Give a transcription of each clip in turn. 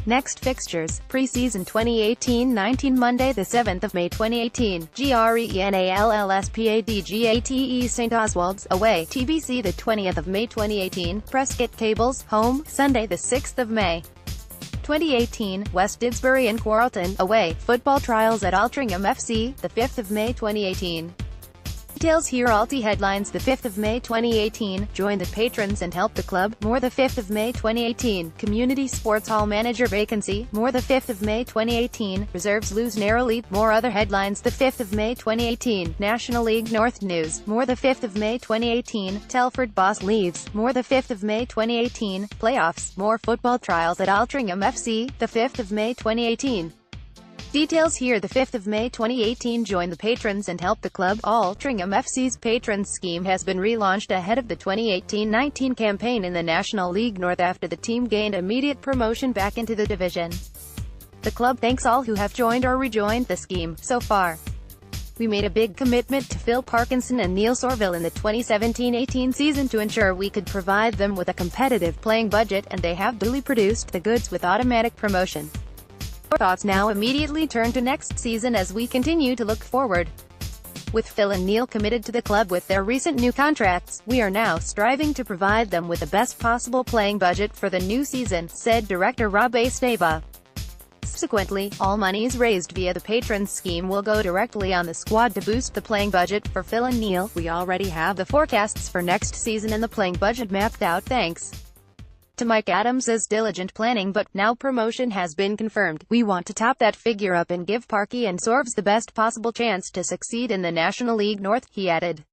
Next fixtures, pre-season 2018-19 Monday the 7th of May 2018, GREENALLS PADGATE St. Oswald's, away, TBC the 20th of May 2018, Prescot Cables, home, Sunday the 6th of May 2018, West Didsbury and CHORLTON, away, football trials at Altrincham FC, the 5th of May 2018. Details here. ALTY headlines the 5th of May 2018, join the patrons and help the club, more the 5th of May 2018, Community Sports Hall Manager vacancy, more the 5th of May 2018, reserves lose narrowly, more other headlines the 5th of May 2018, National League North news, more the 5th of May 2018, Telford boss leaves, more the 5th of May 2018, playoffs, more football trials at Altrincham FC, the 5th of May 2018. Details here. The 5th of May 2018, join the patrons and help the club. Altrincham FC's patrons scheme has been relaunched ahead of the 2018-19 campaign in the National League North after the team gained immediate promotion back into the division. The club thanks all who have joined or rejoined the scheme so far. We made a big commitment to Phil Parkinson and Neil Sorville in the 2017-18 season to ensure we could provide them with a competitive playing budget, and they have duly produced the goods with automatic promotion. Our thoughts now immediately turn to next season as we continue to look forward. With Phil and Neil committed to the club with their recent new contracts, we are now striving to provide them with the best possible playing budget for the new season, said director Rob Esteva. Subsequently, all monies raised via the patrons scheme will go directly on the squad to boost the playing budget for Phil and Neil. We already have the forecasts for next season and the playing budget mapped out thanks to Mike Adams' diligent planning, but now promotion has been confirmed. We want to top that figure up and give Parky and Sorvs the best possible chance to succeed in the National League North, he added.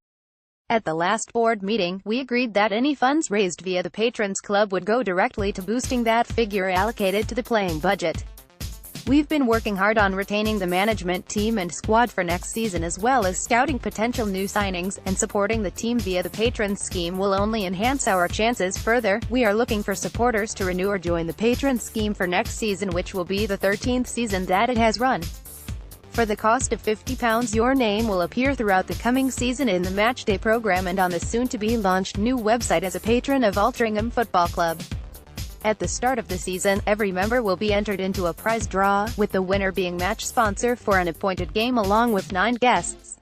At the last board meeting, we agreed that any funds raised via the Patrons Club would go directly to boosting that figure allocated to the playing budget. We've been working hard on retaining the management team and squad for next season, as well as scouting potential new signings, and supporting the team via the Patrons scheme will only enhance our chances further. We are looking for supporters to renew or join the Patrons scheme for next season, which will be the 13th season that it has run. For the cost of £50, your name will appear throughout the coming season in the matchday program and on the soon-to-be-launched new website as a patron of Altrincham Football Club. At the start of the season, every member will be entered into a prize draw, with the winner being match sponsor for an appointed game along with 9 guests.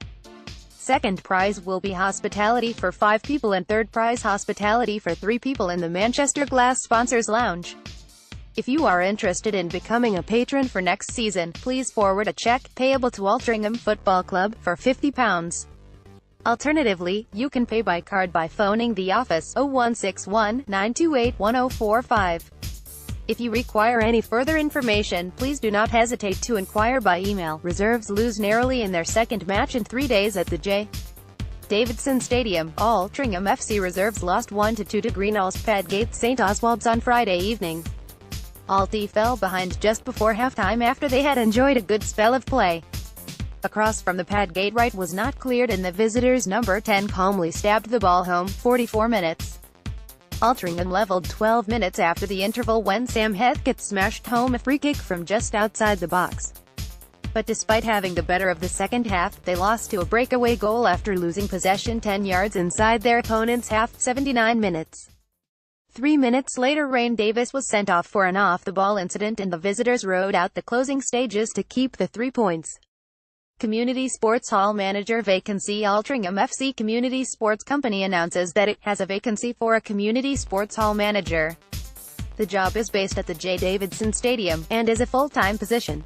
Second prize will be hospitality for 5 people and third prize hospitality for 3 people in the Manchester Glass Sponsors Lounge. If you are interested in becoming a patron for next season, please forward a check, payable to Altrincham Football Club, for £50. Alternatively, you can pay by card by phoning the office 0161 928 1045. If you require any further information, please do not hesitate to inquire by email. Reserves lose narrowly in their second match in 3 days at the J. Davidson Stadium. Altrincham FC reserves lost 1-2 to GREENALLS PADGATE St. Oswald's on Friday evening. ALTY fell behind just before halftime after they had enjoyed a good spell of play. A cross from the Padgate right was not cleared and the visitors' number 10 calmly stabbed the ball home. 44 minutes. Altrincham leveled 12 minutes after the interval when Sam Heathcote smashed home a free kick from just outside the box. But despite having the better of the second half, they lost to a breakaway goal after losing possession 10 yards inside their opponent's half. 79 minutes. 3 minutes later, Rain Davis was sent off for an off-the-ball incident and the visitors rode out the closing stages to keep the 3 points. Community Sports Hall Manager vacancy. Altrincham FC Community Sports Company announces that it has a vacancy for a Community Sports Hall Manager. The job is based at the J. Davidson Stadium, and is a full-time position.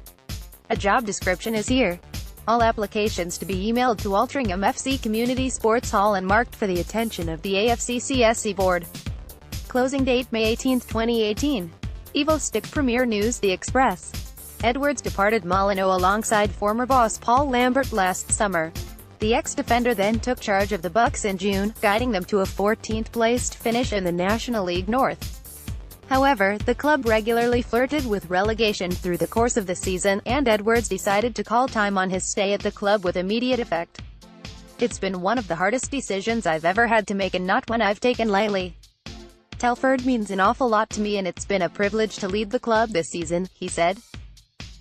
A job description is here. All applications to be emailed to Altrincham FC Community Sports Hall and marked for the attention of the AFCCSC Board. Closing date May 18, 2018. Evo Stick Premier News. The Express. Edwards departed Molyneux alongside former boss Paul Lambert last summer. The ex-defender then took charge of the Bucks in June, guiding them to a 14th-placed finish in the National League North. However, the club regularly flirted with relegation through the course of the season, and Edwards decided to call time on his stay at the club with immediate effect. It's been one of the hardest decisions I've ever had to make and not one I've taken lightly. Telford means an awful lot to me and it's been a privilege to lead the club this season, he said.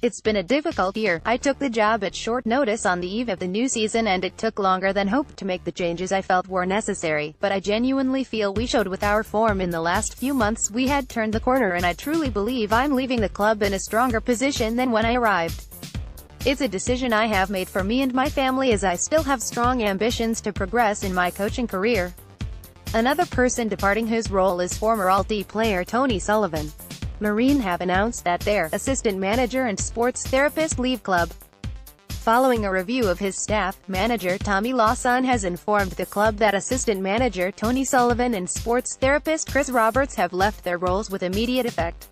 It's been a difficult year. I took the job at short notice on the eve of the new season and it took longer than hoped to make the changes I felt were necessary, but I genuinely feel we showed with our form in the last few months we had turned the corner, and I truly believe I'm leaving the club in a stronger position than when I arrived. It's a decision I have made for me and my family, as I still have strong ambitions to progress in my coaching career. Another person departing his role is former ALTY player Tony Sullivan. Marine have announced that their assistant manager and sports therapist leave club. Following a review of his staff, manager Tommy Lawson has informed the club that assistant manager Tony Sullivan and sports therapist Chris Roberts have left their roles with immediate effect.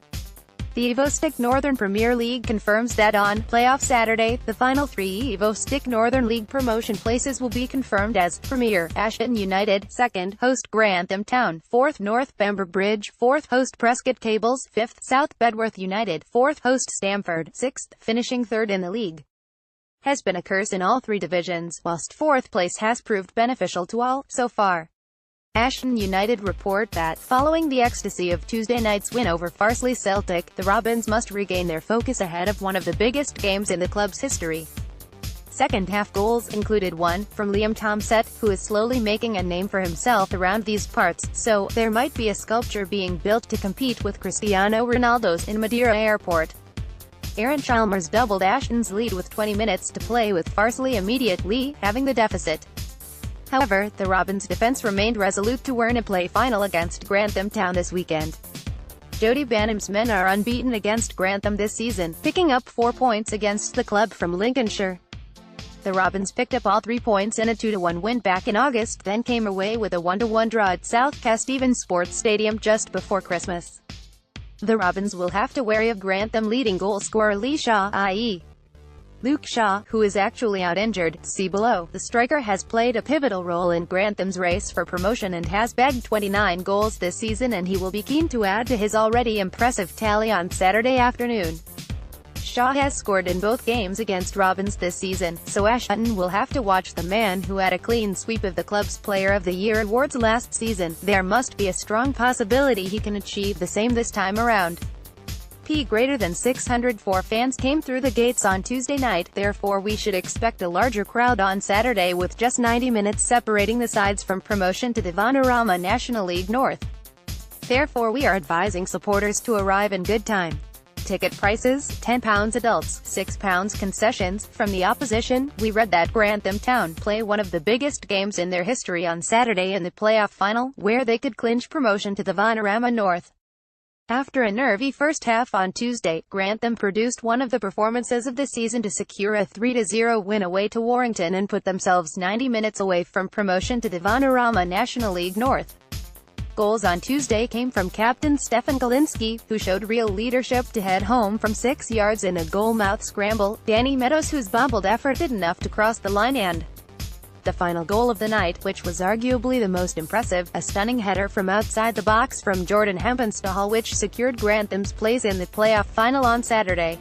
The EvoStick Northern Premier League confirms that on playoff Saturday, the final 3 EvoStick Northern League promotion places will be confirmed as Premier, Ashton United, 2nd, host Grantham Town, 4th, North Bamber Bridge, 4th, host Prescot Cables, 5th, South Bedworth United, 4th, host Stamford, 6th, finishing 3rd in the league. Has been a curse in all 3 divisions, whilst 4th place has proved beneficial to all, so far. Ashton United report that, following the ecstasy of Tuesday night's win over Farsley Celtic, the Robins must regain their focus ahead of one of the biggest games in the club's history. Second-half goals included one from Liam Tomsett, who is slowly making a name for himself around these parts, so there might be a sculpture being built to compete with Cristiano Ronaldo's in Madeira Airport. Aaron Chalmers doubled Ashton's lead with 20 minutes to play, with Farsley immediately having the deficit. However, the Robins' defense remained resolute to earn a play final against Grantham Town this weekend. Jody Banham's men are unbeaten against Grantham this season, picking up 4 points against the club from Lincolnshire. The Robins picked up all 3 points in a 2-1 win back in August, then came away with a 1-1 draw at South Kesteven Sports Stadium just before Christmas. The Robins will have to worry of Grantham leading goal scorer Lee Shaw, i.e. Luke Shaw, who is actually out injured. See below. The striker has played a pivotal role in Grantham's race for promotion and has bagged 29 goals this season, and he will be keen to add to his already impressive tally on Saturday afternoon. Shaw has scored in both games against Robins this season, so Ashton will have to watch the man who had a clean sweep of the club's Player of the Year awards last season. There must be a strong possibility he can achieve the same this time around. Greater than 604 fans came through the gates on Tuesday night, therefore we should expect a larger crowd on Saturday, with just 90 minutes separating the sides from promotion to the Vanarama National League North. Therefore we are advising supporters to arrive in good time. Ticket prices, £10 adults, £6 concessions. From the opposition, we read that Grantham Town play one of the biggest games in their history on Saturday in the playoff final, where they could clinch promotion to the Vanarama North. After a nervy first half on Tuesday, Grantham produced one of the performances of the season to secure a 3-0 win away to Warrington and put themselves 90 minutes away from promotion to the Vanarama National League North. Goals on Tuesday came from captain Stefan Kalinski, who showed real leadership to head home from 6 yards in a goal-mouth scramble, Danny Meadows, whose bobbled effort did enough to cross the line, and the final goal of the night, which was arguably the most impressive, a stunning header from outside the box from Jordan Hempenstall, which secured Grantham's place in the playoff final on Saturday.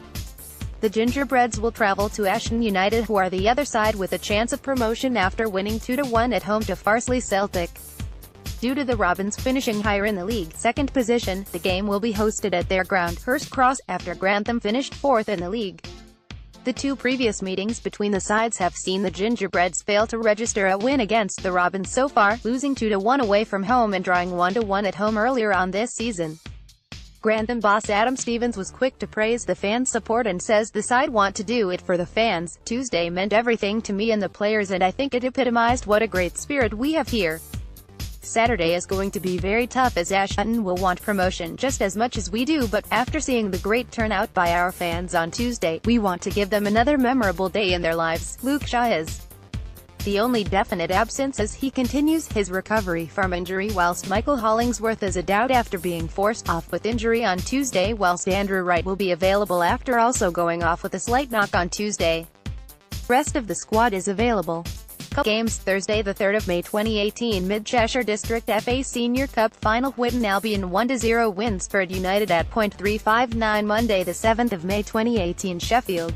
The Gingerbreads will travel to Ashton United, who are the other side with a chance of promotion after winning 2-1 at home to Farsley Celtic. Due to the Robins finishing higher in the league second position, the game will be hosted at their ground, Hurst Cross, after Grantham finished 4th in the league. The 2 previous meetings between the sides have seen the Gingerbreads fail to register a win against the Robins so far, losing 2-1 away from home and drawing 1-1 at home earlier on this season. Grantham boss Adam Stevens was quick to praise the fans' support and says the side want to do it for the fans. Tuesday meant everything to me and the players, and I think it epitomized what a great spirit we have here. Saturday is going to be very tough, as Ashton will want promotion just as much as we do, but after seeing the great turnout by our fans on Tuesday, we want to give them another memorable day in their lives. Luke Shaw is the only definite absence as he continues his recovery from injury, whilst Michael Hollingsworth is a doubt after being forced off with injury on Tuesday, whilst Andrew Wright will be available after also going off with a slight knock on Tuesday. Rest of the squad is available. Games Thursday the 3rd of May 2018, Mid Cheshire District FA Senior Cup Final, Whitton Albion 1-0 wins Spurred United at .359. Monday the 7th of May 2018, Sheffield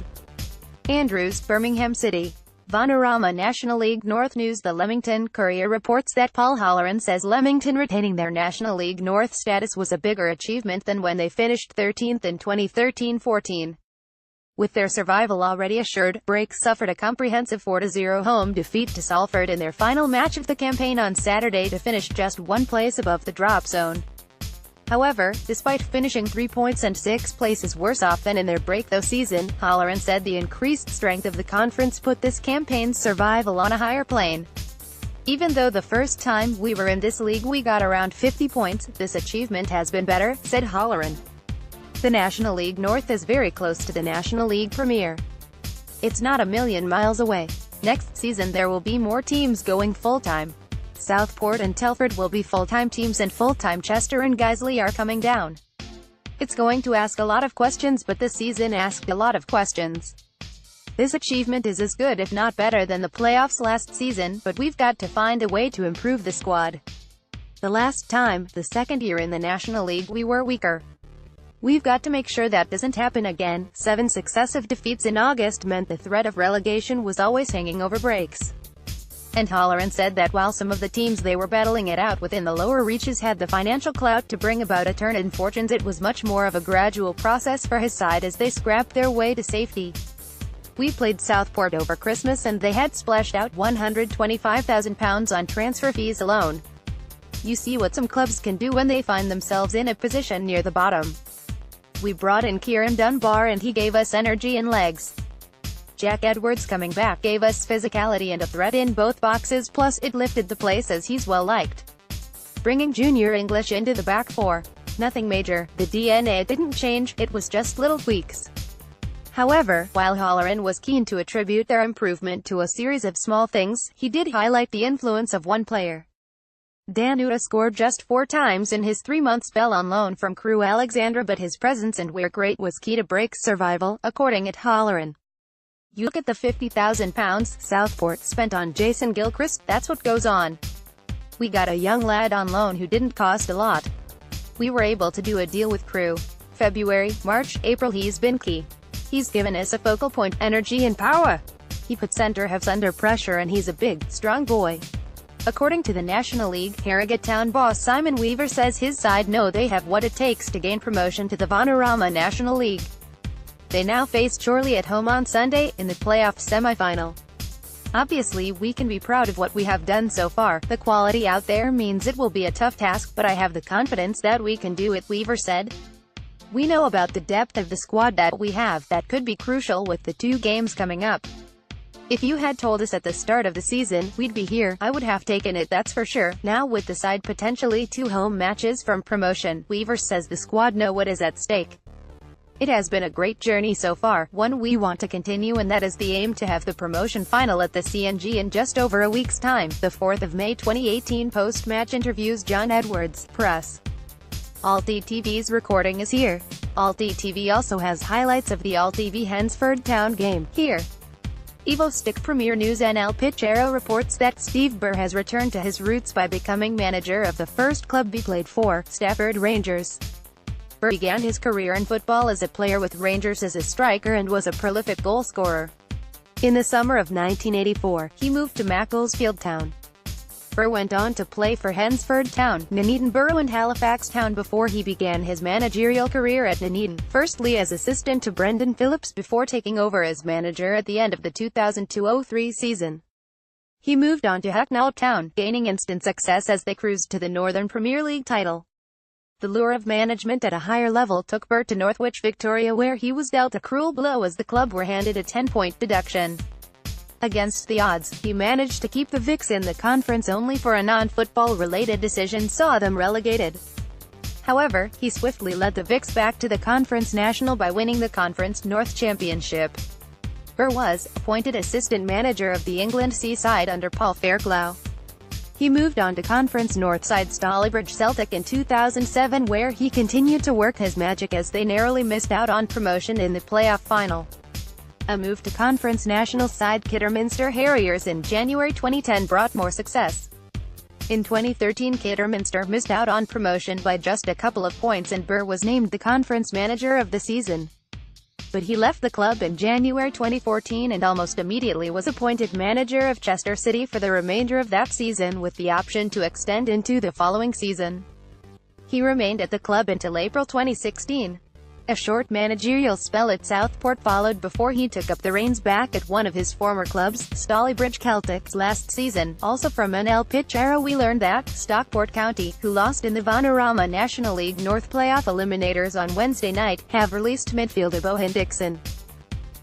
Andrews, Birmingham City. Vanarama National League North News. The Leamington Courier reports that Paul Halloran says Leamington retaining their National League North status was a bigger achievement than when they finished 13th in 2013-14. With their survival already assured, Break suffered a comprehensive 4-0 home defeat to Salford in their final match of the campaign on Saturday to finish just one place above the drop zone. However, despite finishing 3 points and 6 places worse off than in their break-though season, Halloran said the increased strength of the conference put this campaign's survival on a higher plane. Even though the first time we were in this league we got around 50 points, this achievement has been better, said Halloran. The National League North is very close to the National League Premier. It's not a million miles away. Next season there will be more teams going full-time. Southport and Telford will be full-time teams and full-time Chester and Guiseley are coming down. It's going to ask a lot of questions, but this season asked a lot of questions. This achievement is as good if not better than the playoffs last season, but we've got to find a way to improve the squad. The last time, the second year in the National League, we were weaker. We've got to make sure that doesn't happen again. 7 successive defeats in August meant the threat of relegation was always hanging over Breaks. And Halloran said that while some of the teams they were battling it out within the lower reaches had the financial clout to bring about a turn in fortunes, it was much more of a gradual process for his side as they scrapped their way to safety. We played Southport over Christmas and they had splashed out £125,000 on transfer fees alone. You see what some clubs can do when they find themselves in a position near the bottom. We brought in Kieran Dunbar and he gave us energy and legs. Jack Edwards coming back gave us physicality and a threat in both boxes, plus it lifted the place as he's well liked. Bringing Junior English into the back four. Nothing major, the DNA didn't change, it was just little tweaks. However, while Halloran was keen to attribute their improvement to a series of small things, he did highlight the influence of one player. Danuta scored just 4 times in his 3-month spell on loan from Crewe Alexandra, but his presence and work rate was key to Break's survival, according to Halloran. You look at the £50,000 Southport spent on Jason Gilchrist, that's what goes on. We got a young lad on loan who didn't cost a lot. We were able to do a deal with Crewe. February, March, April he's been key. He's given us a focal point, energy and power. He put centre-halves under pressure and he's a big, strong boy. According to the National League, Harrogate Town boss Simon Weaver says his side know they have what it takes to gain promotion to the Vanarama National League. They now face Chorley at home on Sunday, in the playoff semi-final. Obviously we can be proud of what we have done so far. The quality out there means it will be a tough task, but I have the confidence that we can do it, Weaver said. We know about the depth of the squad that we have, that could be crucial with the 2 games coming up. If you had told us at the start of the season we'd be here, I would have taken it, that's for sure. Now with the side potentially 2 home matches from promotion, Weaver says the squad know what is at stake. It has been a great journey so far, one we want to continue, and that is the aim, to have the promotion final at the CNG in just over a week's time. The 4th of May 2018 post-match interviews John Edwards, Press. ALTY TV's recording is here. ALTY TV also has highlights of the ALTY v Hednesford Town game, here. Evo Stick Premier News NL Pitch Arrow reports that Steve Burr has returned to his roots by becoming manager of the first club he played for, Stafford Rangers. Burr began his career in football as a player with Rangers as a striker and was a prolific goalscorer. In the summer of 1984, he moved to Macclesfield Town. Burr went on to play for Hednesford Town, Nuneaton Borough and Halifax Town before he began his managerial career at Nuneaton, firstly as assistant to Brendan Phillips before taking over as manager at the end of the 2002-03 season. He moved on to Hucknall Town, gaining instant success as they cruised to the Northern Premier League title. The lure of management at a higher level took Burr to Northwich Victoria, where he was dealt a cruel blow as the club were handed a 10-point deduction. Against the odds, he managed to keep the Vics in the conference, only for a non-football related decision saw them relegated. However, he swiftly led the Vics back to the Conference National by winning the Conference North Championship. Burr was appointed assistant manager of the England C side under Paul Fairclough. He moved on to Conference North side Stalybridge Celtic in 2007, where he continued to work his magic as they narrowly missed out on promotion in the playoff final. A move to Conference National side Kidderminster Harriers in January 2010 brought more success. In 2013, Kidderminster missed out on promotion by just a couple of points and Burr was named the conference manager of the season. But he left the club in January 2014 and almost immediately was appointed manager of Chester City for the remainder of that season, with the option to extend into the following season. He remained at the club until April 2016. A short managerial spell at Southport followed before he took up the reins back at one of his former clubs, Stalybridge Celtics, last season. Also from NL Pitchero we learned that Stockport County, who lost in the Vanarama National League North playoff eliminators on Wednesday night, have released midfielder Bohan Dixon.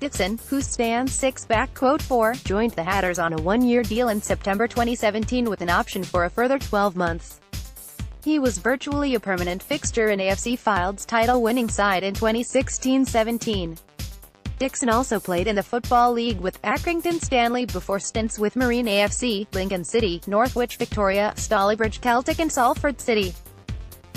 Dixon, who stands 6'4", joined the Hatters on a one-year deal in September 2017 with an option for a further 12 months. He was virtually a permanent fixture in AFC Field's title-winning side in 2016-17. Dixon also played in the Football League with Accrington Stanley before stints with Marine AFC, Lincoln City, Northwich Victoria, Stalybridge Celtic and Salford City.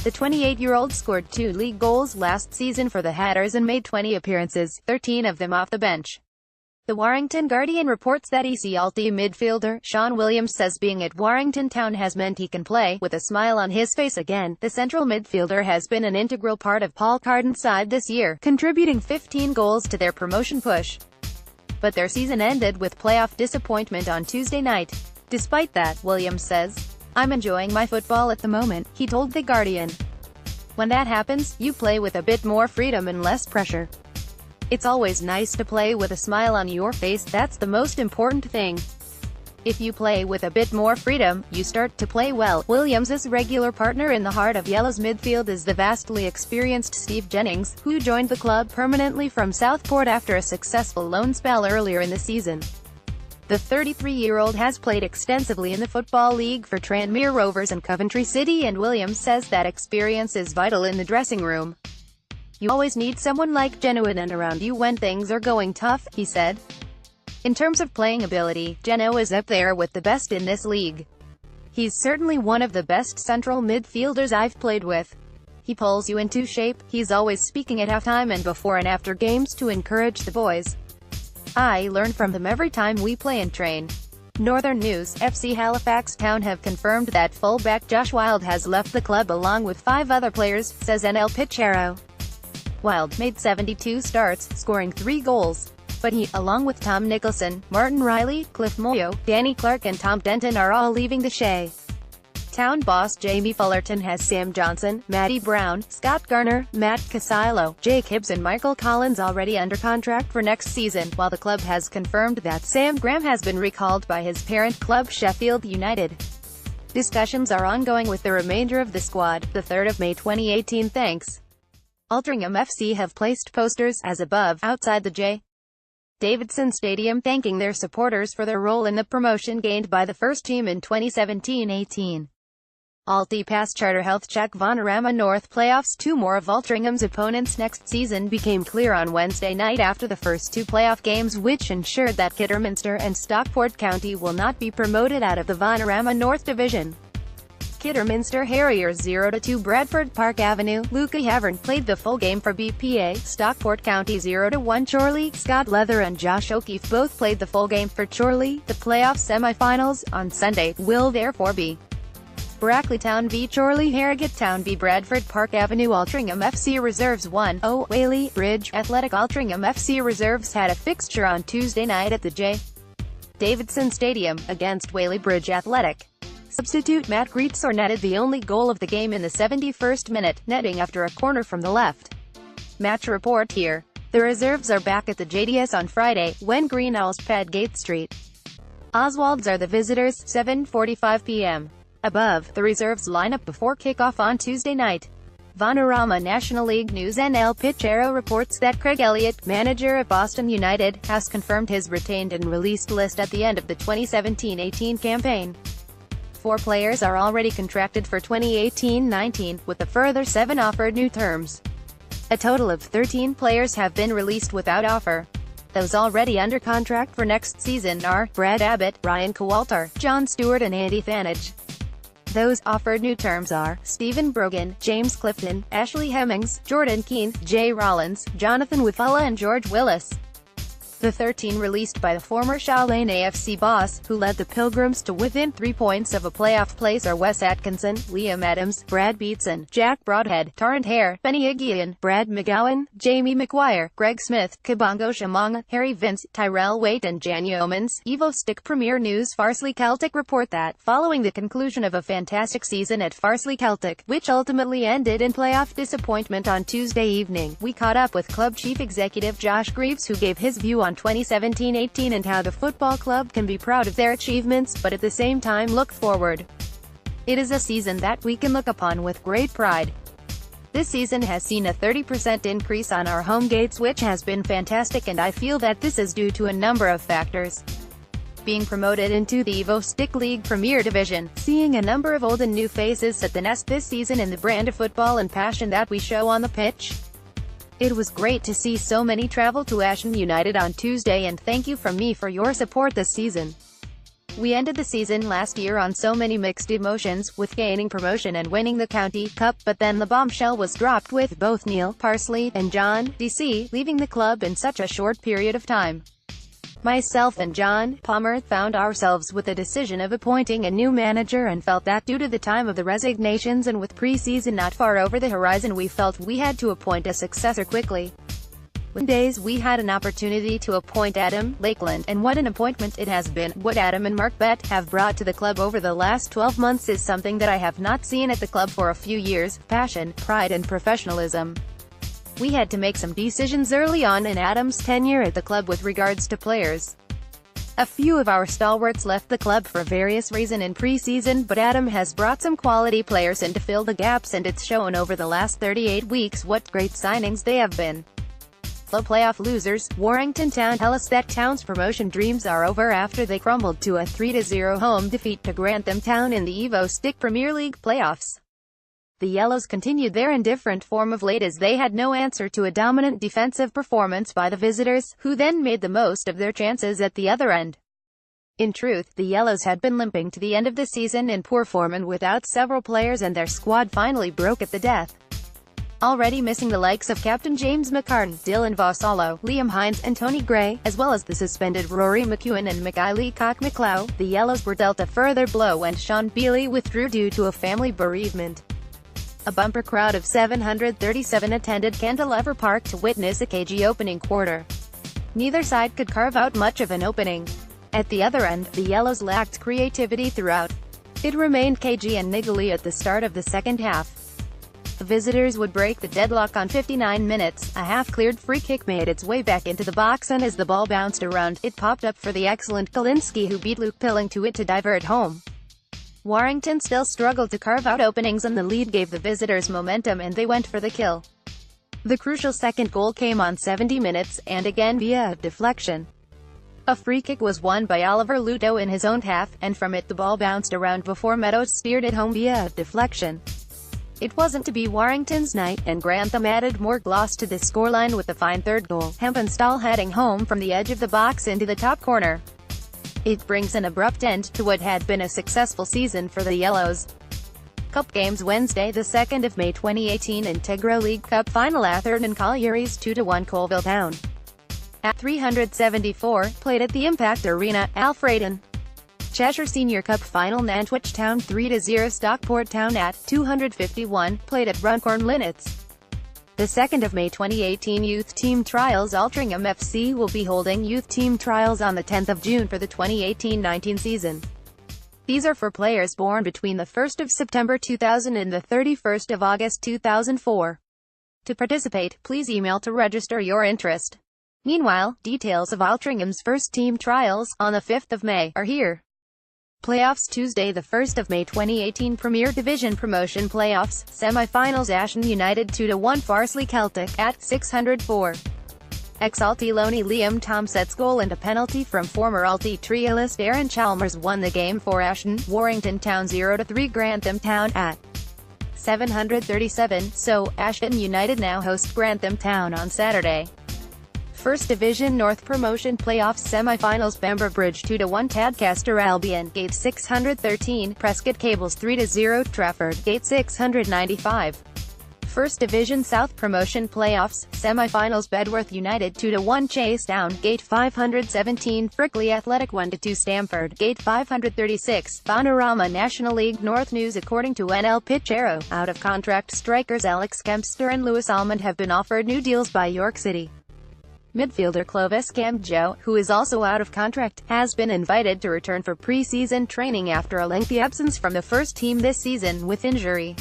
The 28-year-old scored 2 league goals last season for the Hatters and made 20 appearances, 13 of them off the bench. The Warrington Guardian reports that ALTY midfielder Sean Williams says being at Warrington Town has meant he can play with a smile on his face again. The central midfielder has been an integral part of Paul Carden's side this year, contributing 15 goals to their promotion push. But their season ended with playoff disappointment on Tuesday night. Despite that, Williams says, "I'm enjoying my football at the moment," he told The Guardian. "When that happens, you play with a bit more freedom and less pressure. It's always nice to play with a smile on your face, that's the most important thing. If you play with a bit more freedom, you start to play well." Williams's regular partner in the Heart of Yellow's midfield is the vastly experienced Steve Jennings, who joined the club permanently from Southport after a successful loan spell earlier in the season. The 33-year-old has played extensively in the Football League for Tranmere Rovers and Coventry City, and Williams says that experience is vital in the dressing room. "You always need someone like Genuine around you when things are going tough," he said. In terms of playing ability, Geno is up there with the best in this league. "He's certainly one of the best central midfielders I've played with. He pulls you into shape, he's always speaking at halftime and before and after games to encourage the boys. I learn from him every time we play and train." Northern News, FC Halifax Town have confirmed that fullback Josh Wilde has left the club along with 5 other players, says NL Pitchero. Wilde made 72 starts, scoring 3 goals. But he, along with Tom Nicholson, Martin Riley, Cliff Moyo, Danny Clark and Tom Denton are all leaving the Shea. Town boss Jamie Fullerton has Sam Johnson, Matty Brown, Scott Garner, Matt Casilo, Jake Hibbs and Michael Collins already under contract for next season, while the club has confirmed that Sam Graham has been recalled by his parent club Sheffield United. Discussions are ongoing with the remainder of the squad. The 3rd of May 2018. Thanks. Altrincham FC have placed posters, as above, outside the J. Davidson Stadium thanking their supporters for their role in the promotion gained by the first team in 2017-18. ALTY pass Charterhouse check Vanarama North playoffs. 2 more of Altrincham's opponents next season became clear on Wednesday night after the first 2 playoff games, which ensured that Kidderminster and Stockport County will not be promoted out of the Vanarama North Division. Kidderminster Harriers 0-2 Bradford Park Avenue. Luca Havern played the full game for BPA. Stockport County 0-1 Chorley. Scott Leather and Josh O'Keefe both played the full game for Chorley. The playoff semi-finals, on Sunday, will therefore be Brackley Town v Chorley, Harrogate Town v Bradford Park Avenue. Altrincham FC Reserves 1-0 Whaley Bridge Athletic. Altrincham FC Reserves had a fixture on Tuesday night at the J. Davidson Stadium, against Whaley Bridge Athletic. Substitute Matt Greetsor netted the only goal of the game in the 71st minute, netting after a corner from the left. Match report here. The Reserves are back at the JDS on Friday, when GREENALLS PADGATE Street. OSWALD'S are the visitors, 7:45 p.m. Above, the Reserves lineup before kickoff on Tuesday night. Vanarama National League News. NL Pitchero reports that Craig Elliott, manager at Boston United, has confirmed his retained and released list at the end of the 2017-18 campaign. 4 players are already contracted for 2018-19, with a further 7 offered new terms. A total of 13 players have been released without offer. Those already under contract for next season are Brad Abbott, Ryan Kowalter, John Stewart and Andy Thanage. Those offered new terms are Stephen Brogan, James Clifton, Ashley Hemmings, Jordan Keane, Jay Rollins, Jonathan Wifala and George Willis. The 13 released by the former Shalane AFC boss, who led the Pilgrims to within 3 points of a playoff place, are Wes Atkinson, Liam Adams, Brad Beatson, Jack Broadhead, Tarrant Hare, Benny Aguian, Brad McGowan, Jamie McGuire, Greg Smith, Kabongo Shamong, Harry Vince, Tyrell Waite and Jan Yeomans. Evo Stick Premier News. Farsley Celtic report that, following the conclusion of a fantastic season at Farsley Celtic, which ultimately ended in playoff disappointment on Tuesday evening, we caught up with club chief executive Josh Greaves, who gave his view on 2017-18 and how the football club can be proud of their achievements, but at the same time look forward. It is a season that we can look upon with great pride. This season has seen a 30% increase on our home gates, which has been fantastic, and I feel that this is due to a number of factors. Being promoted into the Evo Stick League Premier Division, seeing a number of old and new faces at the nest this season, and the brand of football and passion that we show on the pitch. It was great to see so many travel to Ashton United on Tuesday, and thank you from me for your support this season. We ended the season last year on so many mixed emotions, with gaining promotion and winning the County Cup, but then the bombshell was dropped with both Neil Parsley and John DC leaving the club in such a short period of time. Myself and John Palmer found ourselves with the decision of appointing a new manager, and felt that due to the time of the resignations and with pre-season not far over the horizon, we felt we had to appoint a successor quickly. Within days we had an opportunity to appoint Adam Lakeland, and what an appointment it has been. What Adam and Mark Bett have brought to the club over the last 12 months is something that I have not seen at the club for a few years: passion, pride and professionalism. We had to make some decisions early on in Adam's tenure at the club with regards to players. A few of our stalwarts left the club for various reasons in pre-season, but Adam has brought some quality players in to fill the gaps, and it's shown over the last 38 weeks what great signings they have been. The playoff losers, Warrington Town, tell us that Town's promotion dreams are over after they crumbled to a 3-0 home defeat to Grantham Town in the Evo Stick Premier League playoffs. The Yellows continued their indifferent form of late, as they had no answer to a dominant defensive performance by the visitors, who then made the most of their chances at the other end. In truth, the Yellows had been limping to the end of the season in poor form and without several players, and their squad finally broke at the death. Already missing the likes of Captain James McCartan, Dylan Vassallo, Liam Hines and Tony Gray, as well as the suspended Rory McEwen and McEiley Cock-McLeod, the Yellows were dealt a further blow when Sean Bealey withdrew due to a family bereavement. A bumper crowd of 737 attended Cantilever Park to witness a cagey opening quarter. Neither side could carve out much of an opening. At the other end, the Yellows lacked creativity throughout. It remained cagey and niggly at the start of the second half. The visitors would break the deadlock on 59 minutes. A half-cleared free kick made its way back into the box, and as the ball bounced around, it popped up for the excellent Kalinski, who beat Luke Pilling to it to divert home. Warrington still struggled to carve out openings, and the lead gave the visitors momentum, and they went for the kill. The crucial second goal came on 70 minutes, and again via a deflection. A free kick was won by Oliver Luto in his own half, and from it the ball bounced around before Meadows speared it home via a deflection. It wasn't to be Warrington's night, and Grantham added more gloss to the scoreline with the fine third goal, Hempenstall heading home from the edge of the box into the top corner. It brings an abrupt end to what had been a successful season for the Yellows. Cup games Wednesday, the 2nd of May 2018, Integro League Cup Final, Atherton Collieries 2-1 Colville Town. At 374, played at the Impact Arena, Alfredton. Cheshire Senior Cup Final, Nantwich Town 3-0 Stockport Town. At 251, played at Runcorn Linnets. The 2nd of May 2018 Youth Team Trials, Altrincham FC will be holding Youth Team Trials on the 10th of June for the 2018-19 season. These are for players born between the 1st of September 2000 and the 31st of August 2004. To participate, please email to register your interest. Meanwhile, details of Altrincham's first team trials, on the 5th of May, are here. Playoffs Tuesday, the 1st of May 2018 Premier Division Promotion Playoffs, Semi-Finals Ashton United 2-1 Farsley Celtic. At 604. Ex-ALTY Loney Liam Tomset's goal and a penalty from former ALTY trialist Aaron Chalmers won the game for Ashton. Warrington Town 0-3 Grantham Town. At 737, so, Ashton United now host Grantham Town on Saturday. First Division North Promotion Playoffs Semi-Finals Bamber Bridge 2-1 Tadcaster Albion. Gate 613, Prescott Cables 3-0 Trafford. Gate 695. First Division South Promotion Playoffs, Semi-Finals Bedworth United 2-1 chase down, Gate 517 Frickley Athletic 1-2 Stamford, Gate 536, Panorama National League North News. According to NL Pitchero, out-of-contract strikers Alex Kempster and Lewis Almond have been offered new deals by York City. Midfielder Clovis Camjo, who is also out of contract, has been invited to return for pre-season training after a lengthy absence from the first team this season with injury.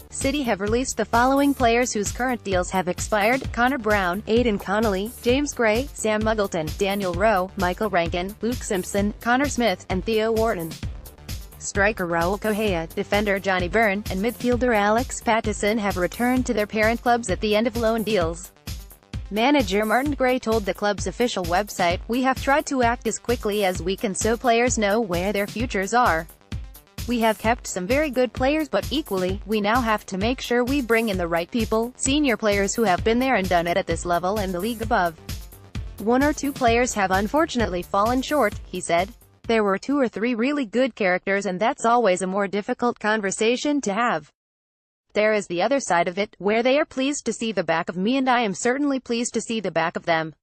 City have released the following players whose current deals have expired: Connor Brown, Aidan Connolly, James Gray, Sam Muggleton, Daniel Rowe, Michael Rankin, Luke Simpson, Connor Smith, and Theo Wharton. Striker Raul Correa, defender Johnny Byrne, and midfielder Alex Pattison have returned to their parent clubs at the end of loan deals. Manager Martin Gray told the club's official website, "We have tried to act as quickly as we can so players know where their futures are. We have kept some very good players, but equally, we now have to make sure we bring in the right people, senior players who have been there and done it at this level and the league above. One or two players have unfortunately fallen short," he said. "There were 2 or 3 really good characters, and that's always a more difficult conversation to have. There is the other side of it, where they are pleased to see the back of me and I am certainly pleased to see the back of them.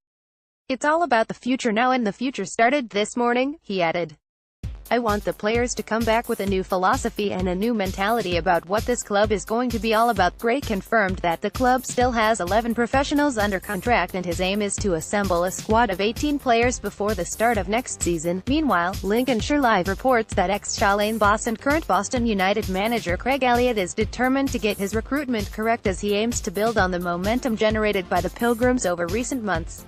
It's all about the future now, and the future started this morning," he added. "I want the players to come back with a new philosophy and a new mentality about what this club is going to be all about." Gray confirmed that the club still has 11 professionals under contract and his aim is to assemble a squad of 18 players before the start of next season. Meanwhile, Lincolnshire Live reports that ex-Charlene boss and current Boston United manager Craig Elliott is determined to get his recruitment correct as he aims to build on the momentum generated by the Pilgrims over recent months.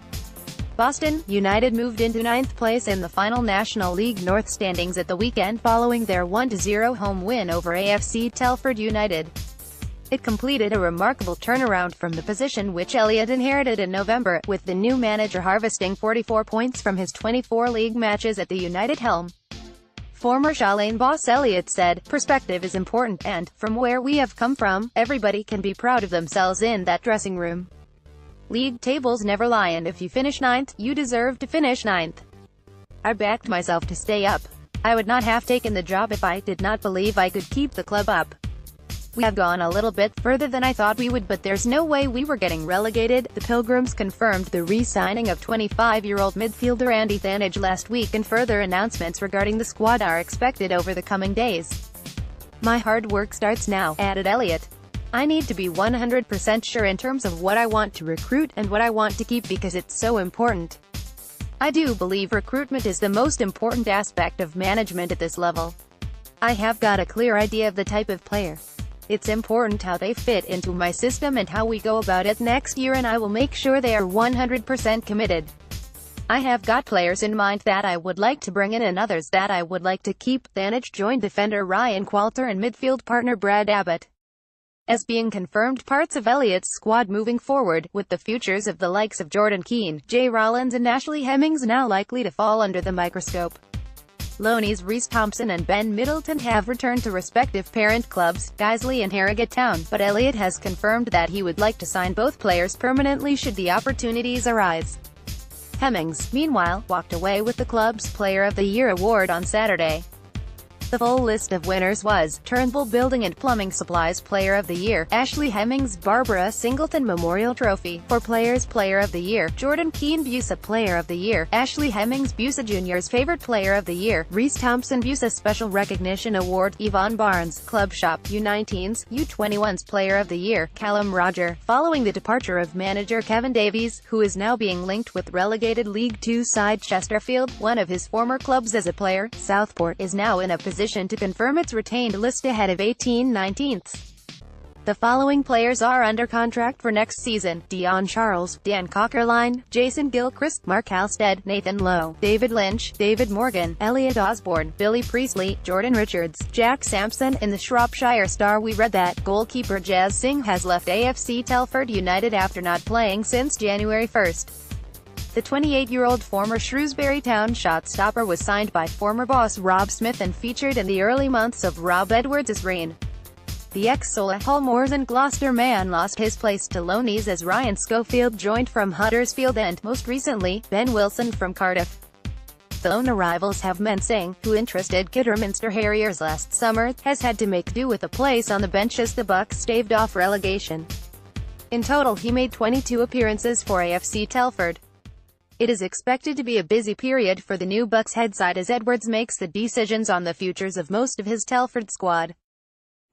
Boston United moved into 9th place in the final National League North standings at the weekend following their 1-0 home win over AFC Telford United. It completed a remarkable turnaround from the position which Elliott inherited in November, with the new manager harvesting 44 points from his 24 league matches at the United helm. Former Charlene boss Elliott said, "Perspective is important, and, from where we have come from, everybody can be proud of themselves in that dressing room. League tables never lie, and if you finish 9th, you deserve to finish 9th. I backed myself to stay up. I would not have taken the job if I did not believe I could keep the club up. We have gone a little bit further than I thought we would, but there's no way we were getting relegated." The Pilgrims confirmed the re-signing of 25-year-old midfielder Andy Thanage last week, and further announcements regarding the squad are expected over the coming days. "My hard work starts now," added Elliott. "I need to be 100% sure in terms of what I want to recruit and what I want to keep because it's so important. I do believe recruitment is the most important aspect of management at this level. I have got a clear idea of the type of player. It's important how they fit into my system and how we go about it next year, and I will make sure they are 100% committed. I have got players in mind that I would like to bring in and others that I would like to keep." Thanage joined defender Ryan Qualter and midfield partner Brad Abbott as being confirmed parts of Elliott's squad moving forward, with the futures of the likes of Jordan Keane, Jay Rollins and Ashley Hemmings now likely to fall under the microscope. Loanies Reece Thompson and Ben Middleton have returned to respective parent clubs, Guiseley and Harrogate Town, but Elliott has confirmed that he would like to sign both players permanently should the opportunities arise. Hemmings, meanwhile, walked away with the club's Player of the Year award on Saturday. The full list of winners was: Turnbull Building and Plumbing Supplies Player of the Year, Ashley Hemmings Barbara Singleton Memorial Trophy. For players Player of the Year, Jordan Keane Busa Player of the Year, Ashley Hemmings Busa Junior's Favorite Player of the Year, Reece Thompson Busa Special Recognition Award, Yvonne Barnes, Club Shop, U19s, U21s Player of the Year, Callum Roger. Following the departure of manager Kevin Davies, who is now being linked with relegated League 2 side Chesterfield, one of his former clubs as a player, Southport is now in a position to confirm its retained list ahead of 18/19. The following players are under contract for next season: Dion Charles, Dan Cockerline, Jason Gilchrist, Mark Halstead, Nathan Lowe, David Lynch, David Morgan, Elliot Osborne, Billy Priestley, Jordan Richards, Jack Sampson. In the Shropshire Star we read that goalkeeper Jazz Singh has left AFC Telford United after not playing since January 1st. The 28-year-old former Shrewsbury Town shot-stopper was signed by former boss Rob Smith and featured in the early months of Rob Edwards' reign. The ex-Solihull Moors and Gloucester man lost his place to Loanies as Ryan Schofield joined from Huddersfield and, most recently, Ben Wilson from Cardiff. phone arrivals have meant Singh, who interested Kidderminster Harriers last summer, has had to make do with a place on the bench as the Bucks staved off relegation. In total he made 22 appearances for AFC Telford. It is expected to be a busy period for the new Bucks head side as Edwards makes the decisions on the futures of most of his Telford squad.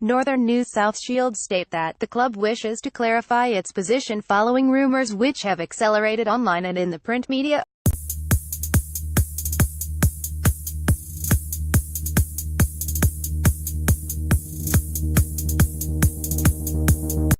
Northern News South Shields state that the club wishes to clarify its position following rumours which have accelerated online and in the print media.